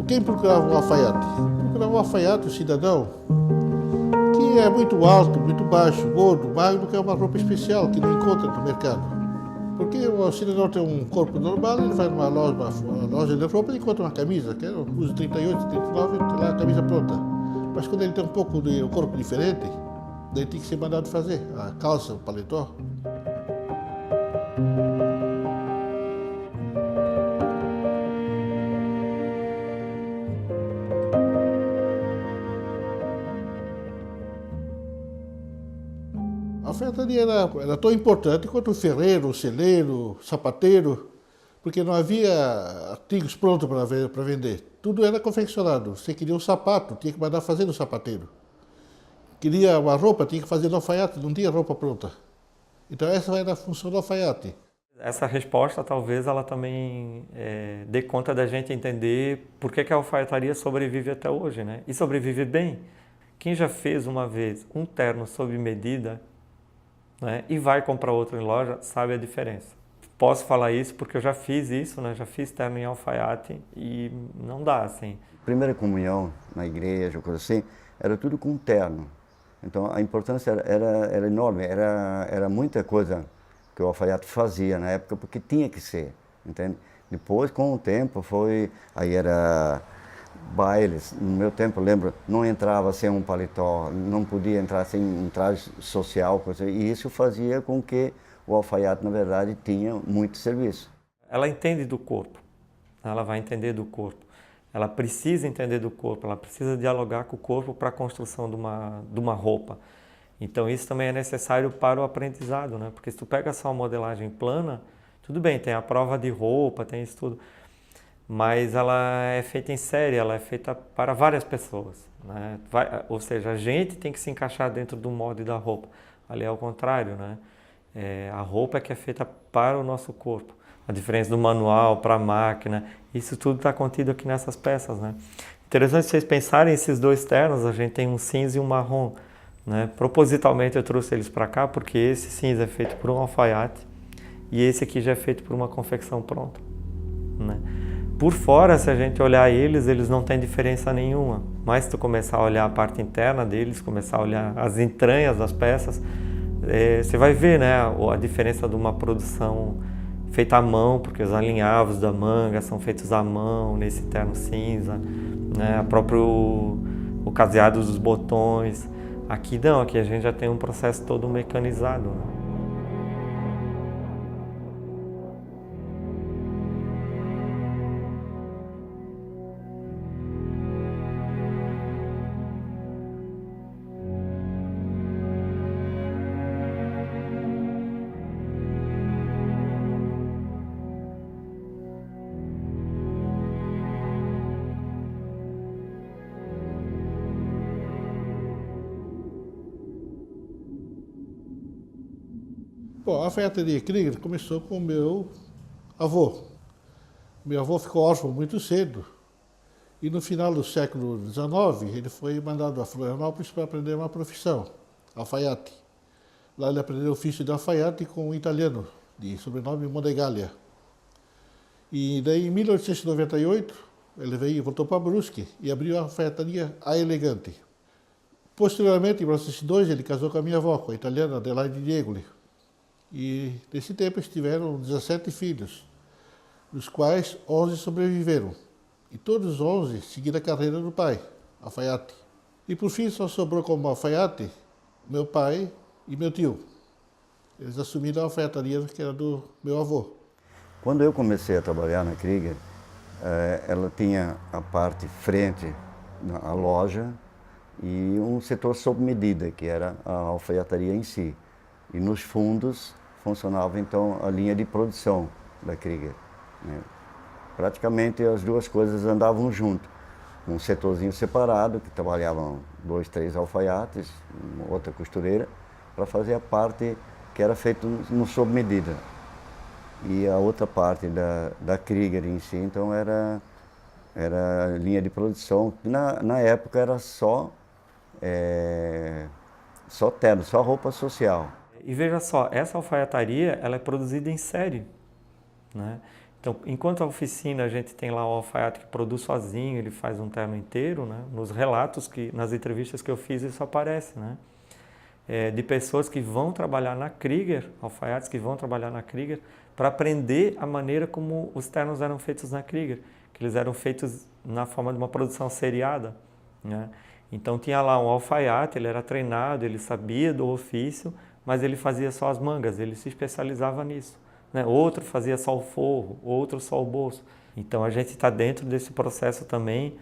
Quem procurava um alfaiate? Procurava um alfaiate, o cidadão, que é muito alto, muito baixo, gordo, magro, que é uma roupa especial que não encontra no mercado. Porque o cidadão tem um corpo normal, ele vai numa loja de roupa e encontra uma camisa, que usa 38, 39, tem lá a camisa pronta. Mas quando ele tem um pouco de um corpo diferente, daí tem que ser mandado fazer a calça, o paletó. A alfaiataria era tão importante quanto o ferreiro, o celeiro, o sapateiro, porque não havia artigos prontos para vender. Tudo era confeccionado. Você queria um sapato, tinha que mandar fazer no sapateiro. Queria uma roupa, tinha que fazer no alfaiate, não tinha roupa pronta. Então essa era a função do alfaiate. Essa resposta talvez ela também dê conta da gente entender por que a alfaiataria sobrevive até hoje, né? E sobrevive bem. Quem já fez uma vez um terno sob medida, né, e vai comprar outro em loja, sabe a diferença. Posso falar isso porque eu já fiz isso, né? Já fiz terno em alfaiate e não dá assim. Primeira comunhão na igreja, coisa assim, era tudo com terno. Então a importância era enorme, era muita coisa que o alfaiate fazia na época, porque tinha que ser, entende? Depois, com o tempo, aí era bailes. No meu tempo, lembro, não entrava sem um paletó, não podia entrar sem um traje social, coisa, e isso fazia com que o alfaiate, na verdade, tinha muito serviço. Ela entende do corpo, ela vai entender do corpo. Ela precisa entender do corpo, ela precisa dialogar com o corpo para a construção de uma roupa. Então isso também é necessário para o aprendizado, né? Porque se tu pega só a modelagem plana, tudo bem, tem a prova de roupa, tem isso tudo, mas ela é feita em série, ela é feita para várias pessoas, né? Ou seja, a gente tem que se encaixar dentro do molde da roupa. Ali é o contrário, né? A roupa é que é feita para o nosso corpo. A diferença do manual para a máquina, isso tudo está contido aqui nessas peças, né? Interessante vocês pensarem esses dois ternos, a gente tem um cinza e um marrom, né? Propositalmente eu trouxe eles para cá porque esse cinza é feito por um alfaiate e esse aqui já é feito por uma confecção pronta, né? Por fora, se a gente olhar eles não têm diferença nenhuma, mas se tu começar a olhar a parte interna deles, começar a olhar as entranhas das peças, você vai ver, né, a diferença de uma produção feita à mão, porque os alinhavos da manga são feitos à mão nesse terno cinza, né, o caseado dos botões. Aqui não, aqui a gente já tem um processo todo mecanizado, né? Bom, a alfaiataria Krieger começou com o meu avô. Meu avô ficou órfão muito cedo e no final do século XIX ele foi mandado a Florianópolis para aprender uma profissão, alfaiate. Lá ele aprendeu o ofício de alfaiate com um italiano de sobrenome Mondegallia. E daí em 1898 ele voltou para Brusque e abriu a alfaiataria A Elegante. Posteriormente, em 1902, ele casou com a minha avó, com a italiana Adelaide Diegoli. E nesse tempo eles tiveram 17 filhos, dos quais 11 sobreviveram. E todos os 11 seguiram a carreira do pai, alfaiate. E por fim só sobrou como alfaiate meu pai e meu tio. Eles assumiram a alfaiataria que era do meu avô. Quando eu comecei a trabalhar na Krieger, ela tinha a parte frente, a loja, e um setor sob medida, que era a alfaiataria em si. E nos fundos funcionava então a linha de produção da Krieger, né? Praticamente as duas coisas andavam junto. Um setorzinho separado, que trabalhavam 2, 3 alfaiates, outra costureira, para fazer a parte que era feita no sob medida. e a outra parte da Krieger em si, então era linha de produção. Na época era só terno, só roupa social. E veja só, essa alfaiataria ela é produzida em série, né? Então, enquanto a oficina a gente tem lá o alfaiate que produz sozinho, ele faz um terno inteiro, né? Nos relatos, nas entrevistas que eu fiz, isso aparece, né? De pessoas que vão trabalhar na Krieger, alfaiates que vão trabalhar na Krieger, para aprender a maneira como os ternos eram feitos na Krieger, que eles eram feitos na forma de uma produção seriada, né? Então tinha lá um alfaiate, ele era treinado, ele sabia do ofício, mas ele fazia só as mangas, ele se especializava nisso, né? Outro fazia só o forro, outro só o bolso. Então a gente está dentro desse processo também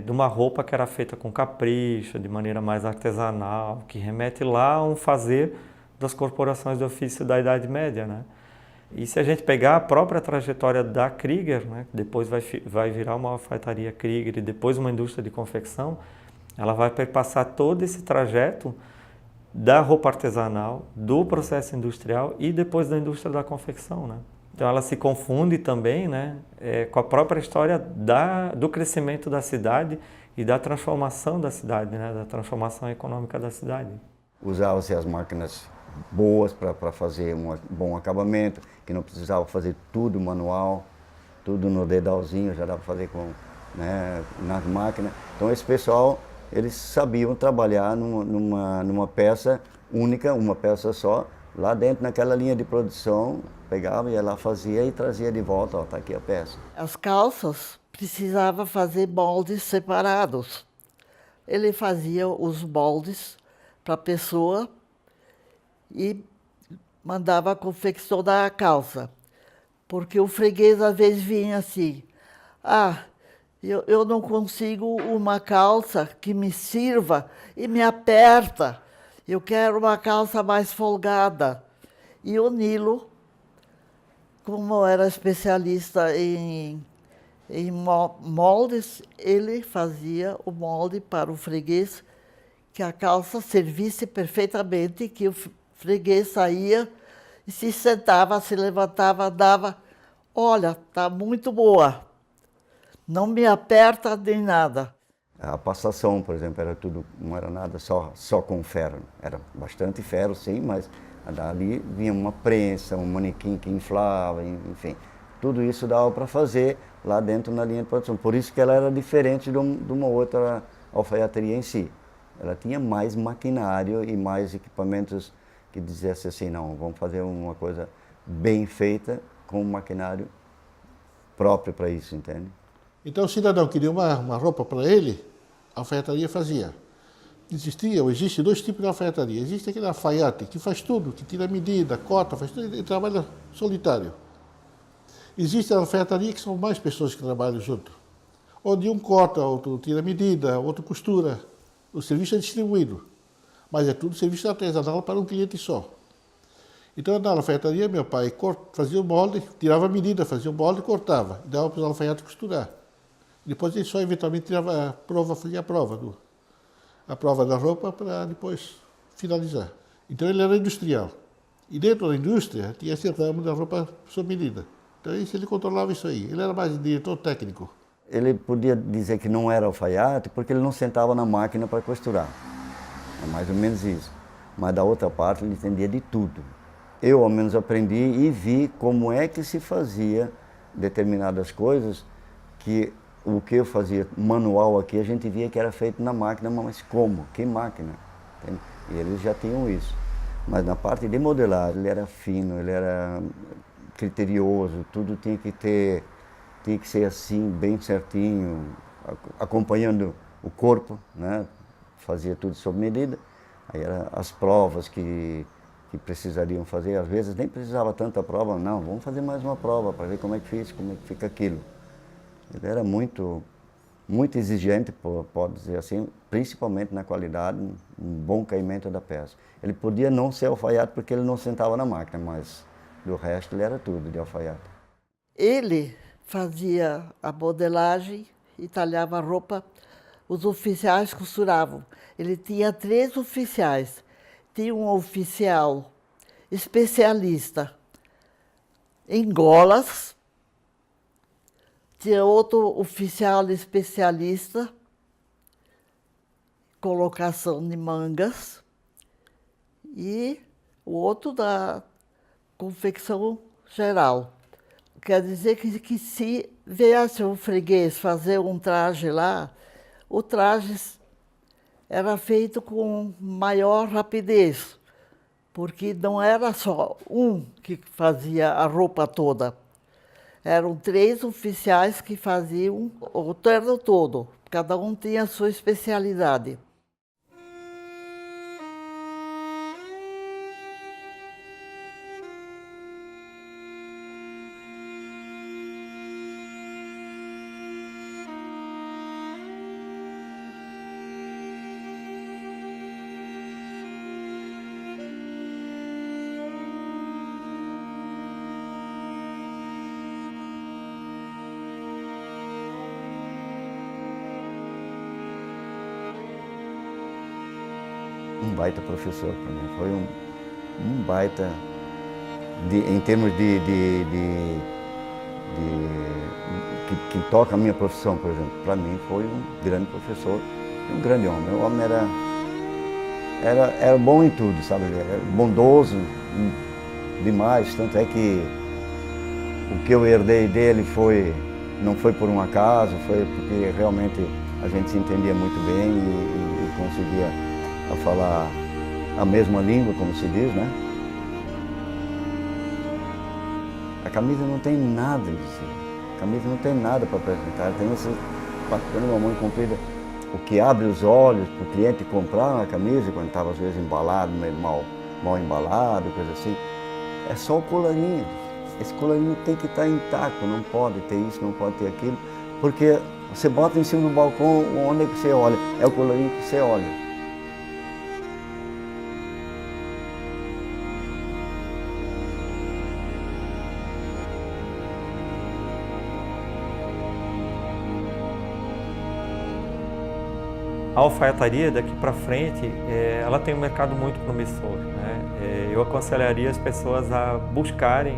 de uma roupa que era feita com capricho, de maneira mais artesanal, que remete lá a um fazer das corporações de ofício da Idade Média, né? E se a gente pegar a própria trajetória da Krieger, né, que depois vai virar uma alfaiataria Krieger e depois uma indústria de confecção, ela vai perpassar todo esse trajeto da roupa artesanal, do processo industrial e depois da indústria da confecção, né? Então ela se confunde também, né, com a própria história do crescimento da cidade e da transformação da cidade, né, da transformação econômica da cidade. Usavam-se as máquinas boas para fazer um bom acabamento, que não precisava fazer tudo manual, tudo no dedalzinho, já dava para fazer nas máquinas. Então esse pessoal, eles sabiam trabalhar numa peça única, uma peça só, lá dentro naquela linha de produção, pegava, ia lá, fazia e trazia de volta, ó, tá aqui a peça. As calças precisava fazer moldes separados. Ele fazia os moldes para a pessoa e mandava confeccionar a calça. Porque o freguês às vezes vinha assim, eu não consigo uma calça que me sirva e me aperta. Eu quero uma calça mais folgada. E o Nilo, como era especialista em moldes, ele fazia o molde para o freguês, que a calça servisse perfeitamente, que o freguês saía e se sentava, se levantava, dava, olha, está muito boa, não me aperta nem nada. A passação, por exemplo, era tudo, não era nada só com ferro, era bastante ferro, sim, mas dali vinha uma prensa, um manequim que inflava, enfim, tudo isso dava para fazer lá dentro na linha de produção. Por isso que ela era diferente de uma outra alfaiataria em si. Ela tinha mais maquinário e mais equipamentos que dissesse assim, não, vamos fazer uma coisa bem feita com um maquinário próprio para isso, entende? Então o cidadão queria uma roupa para ele, a alfaiataria fazia. Existe dois tipos de alfaiataria. Existe aquele alfaiate que faz tudo, que tira a medida, corta, faz tudo, ele trabalha solitário. Existe a alfaiataria que são mais pessoas que trabalham junto. Onde um corta, outro tira a medida, outro costura. O serviço é distribuído, mas é tudo serviço artesanal para um cliente só. Então na alfaiataria meu pai fazia o molde, tirava a medida, fazia o molde e cortava. E dava para os alfaiates costurar. Depois ele só eventualmente tirava a prova, fazia a prova da roupa para depois finalizar. Então ele era industrial. E dentro da indústria tinha esse ramo da roupa sob medida. Então ele controlava isso aí. Ele era mais diretor técnico. Ele podia dizer que não era alfaiate porque ele não sentava na máquina para costurar. É mais ou menos isso. Mas da outra parte ele entendia de tudo. Eu ao menos aprendi e vi como é que se fazia determinadas coisas que o que eu fazia manual aqui, a gente via que era feito na máquina, mas como? Que máquina? Entende? E eles já tinham isso. Mas na parte de modelagem, ele era fino, ele era criterioso, tudo tinha que ser assim, bem certinho, acompanhando o corpo, né? Fazia tudo sob medida. Aí eram as provas que precisariam fazer, às vezes nem precisava tanta prova, não, vamos fazer mais uma prova para ver como é que fica aquilo. Ele era muito exigente, pode dizer assim, principalmente na qualidade, um bom caimento da peça. Ele podia não ser alfaiate porque ele não sentava na máquina, mas do resto ele era tudo de alfaiate. Ele fazia a modelagem e talhava a roupa, os oficiais costuravam. Ele tinha 3 oficiais. Tinha um oficial especialista em golas, tinha outro oficial especialista, colocação de mangas, e o outro da confecção geral. Quer dizer que se viesse um freguês fazer um traje lá, o traje era feito com maior rapidez, porque não era só um que fazia a roupa toda. Eram 3 oficiais que faziam o terno todo. Cada um tinha a sua especialidade. Um baita professor para mim, foi um baita, em termos que toca a minha profissão, por exemplo. Para mim foi um grande professor, um grande homem. O homem era bom em tudo, sabe? Era bondoso demais, tanto é que o que eu herdei dele não foi por um acaso, foi porque realmente a gente se entendia muito bem e conseguia a falar a mesma língua, como se diz, né? A camisa não tem nada de si. A camisa não tem nada para apresentar. Tem essa bacana, uma mão comprida. O que abre os olhos para o cliente comprar uma camisa, quando estava às vezes embalado, meio mal embalado, coisa assim, é só o colarinho. Esse colarinho tem que estar intacto, não pode ter isso, não pode ter aquilo, porque você bota em cima do balcão, onde é que você olha? É o colarinho que você olha. A alfaiataria, daqui para frente, ela tem um mercado muito promissor, né? Eu aconselharia as pessoas a buscarem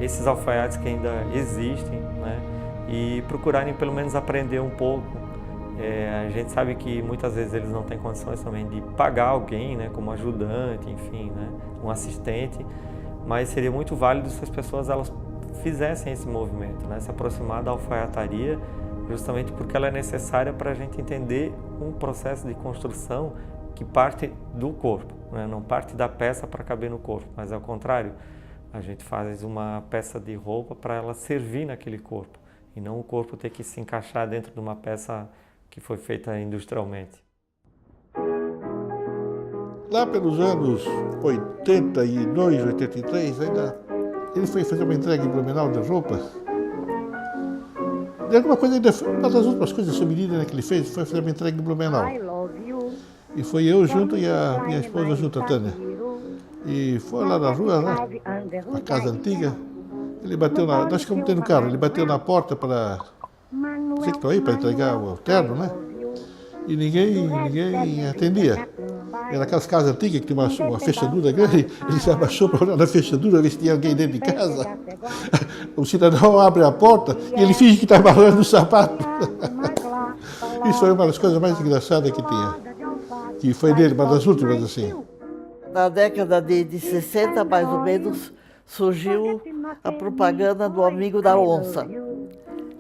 esses alfaiates que ainda existem, né? E procurarem pelo menos aprender um pouco. A gente sabe que muitas vezes eles não têm condições também de pagar alguém, né, como ajudante, enfim, né, um assistente, mas seria muito válido se as pessoas elas fizessem esse movimento, né, se aproximar da alfaiataria, justamente porque ela é necessária para a gente entender um processo de construção que parte do corpo, né? Não parte da peça para caber no corpo, mas ao contrário, a gente faz uma peça de roupa para ela servir naquele corpo, e não o corpo ter que se encaixar dentro de uma peça que foi feita industrialmente. Lá pelos anos 82, 83, ainda ele foi fazer uma entrega em Blumenau de roupas. E alguma coisa ainda, uma das últimas coisas essa menina que ele fez foi fazer uma entrega em Blumenau. E foi eu junto e a minha esposa junto, a Tânia. E foi lá na rua, lá, na casa antiga. Ele bateu nós ficamos tendo carro, ele bateu na porta para... Você que está aí para entregar o terno, né? E ninguém atendia. Era aquelas casas antigas que tinha uma fechadura grande, ele se abaixou para olhar na fechadura, ver se tinha alguém dentro de casa. O cidadão abre a porta e ele finge que está amarrando o sapato. Isso foi uma das coisas mais engraçadas que tinha. Que foi dele, uma das últimas, assim. Na década de 60, mais ou menos, surgiu a propaganda do Amigo da Onça.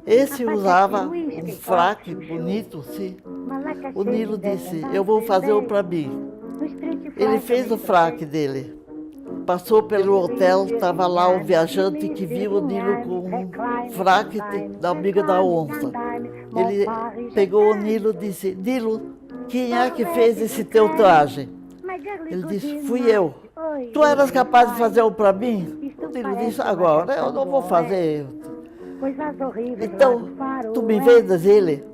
Esse usava um fraque bonito, sim. O Nilo disse, eu vou fazer um para mim. Ele fez o fraque dele. Passou pelo hotel, estava lá o viajante que viu o Nilo com um fraque da Amiga da Onça. Ele pegou o Nilo e disse, Nilo, quem é que fez esse teu traje? Ele disse, fui eu. Tu eras capaz de fazer um para mim? O Nilo disse, agora eu não vou fazer. Então, tu me vendas ele?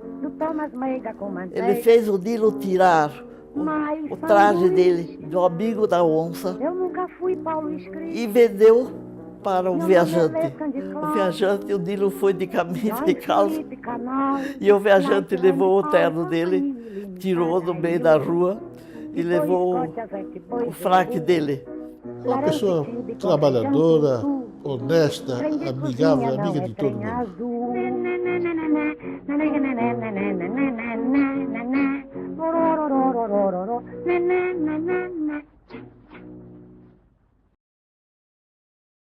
Ele fez o Nilo tirar o traje dele, do Amigo da Onça, e vendeu para o viajante. O viajante, o Nilo foi de camisa e calça, e o viajante levou o terno dele, tirou no meio da rua e levou o fraque dele. Uma pessoa trabalhadora, honesta, amigável, amiga de todo mundo. Azul.